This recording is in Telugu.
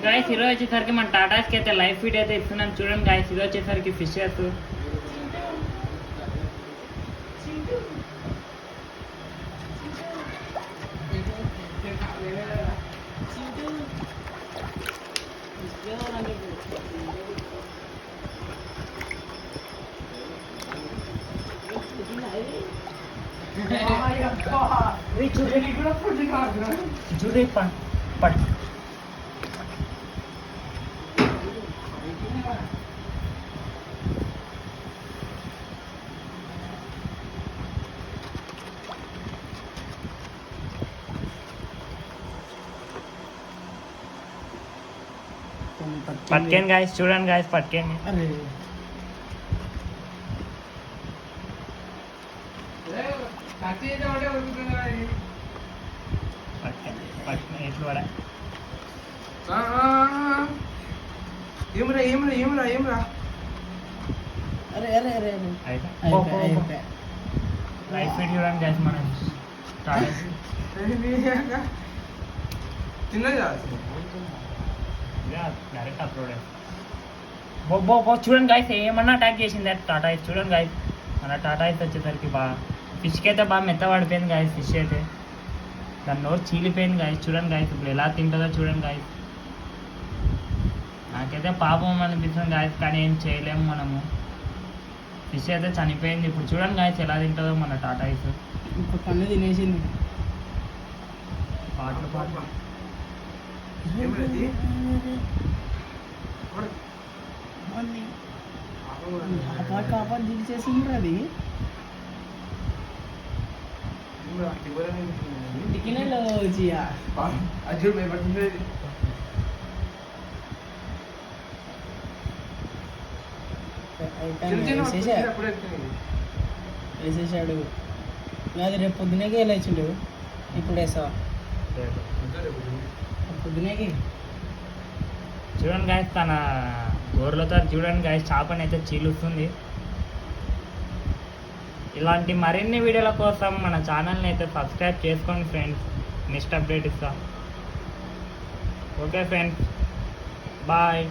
గాయస్ ఈరోజు వచ్చేసరికి మన టాటాస్కి అయితే లైవ్ ఫీడ్ అయితే ఇస్తున్నాం చూడండి గాయస్. ఇది వచ్చేసరికి ఫిషెస్ చూడే పట్ పట్టుకేండి గాయస్, చూడండి గాయస్, పట్టుకేండి. ఏమరా లైవ్ ఫీడ్ చూడండి గాయస్ మన టాటాస్. డైరెక్ట్ అప్లోడ్ చూడండి గాయస్, ఏమన్నా అటాక్ చేసింది టాటా ఐస్. చూడండి గాయస్ మన టాటా ఐస్ వచ్చేసరికి బాగా ఫిష్కి అయితే బాగా మెత్త పడిపోయింది గాయస్. ఫిష్ అయితే దాని నోరు చీలిపోయింది గాయస్. చూడండి గాయస్ ఇప్పుడు ఎలా తింటుందో చూడండి గాయస్. నాకైతే పాపం అనిపిస్తుంది గాయస్, కానీ ఏం చేయలేము మనము. ఫిష్ అయితే చనిపోయింది. ఇప్పుడు చూడండి గాయస్ ఎలా తింటుందో మన టాటా ఐస్. ఇప్పుడు కన్ను తినేసింది. పాటలు పాటలు కాపాడు దిల్చేసింది అది. వేసేసాడు. అది రేపు పొద్దునేకి వెళ్ళొచ్చిండు. ఇప్పుడు వేసావా పొద్దునేకి? చూడండి గాయస్ తన గోర్లతో చూడండి గాయస్ చేపని అయితే చీలుస్తుంది. ఇలాంటి మరిన్ని వీడియోల కోసం మన ఛానల్ని అయితే సబ్స్క్రైబ్ చేసుకోండి ఫ్రెండ్స్. నెక్స్ట్ అప్డేట్ ఇస్తా. Okay friends, bye.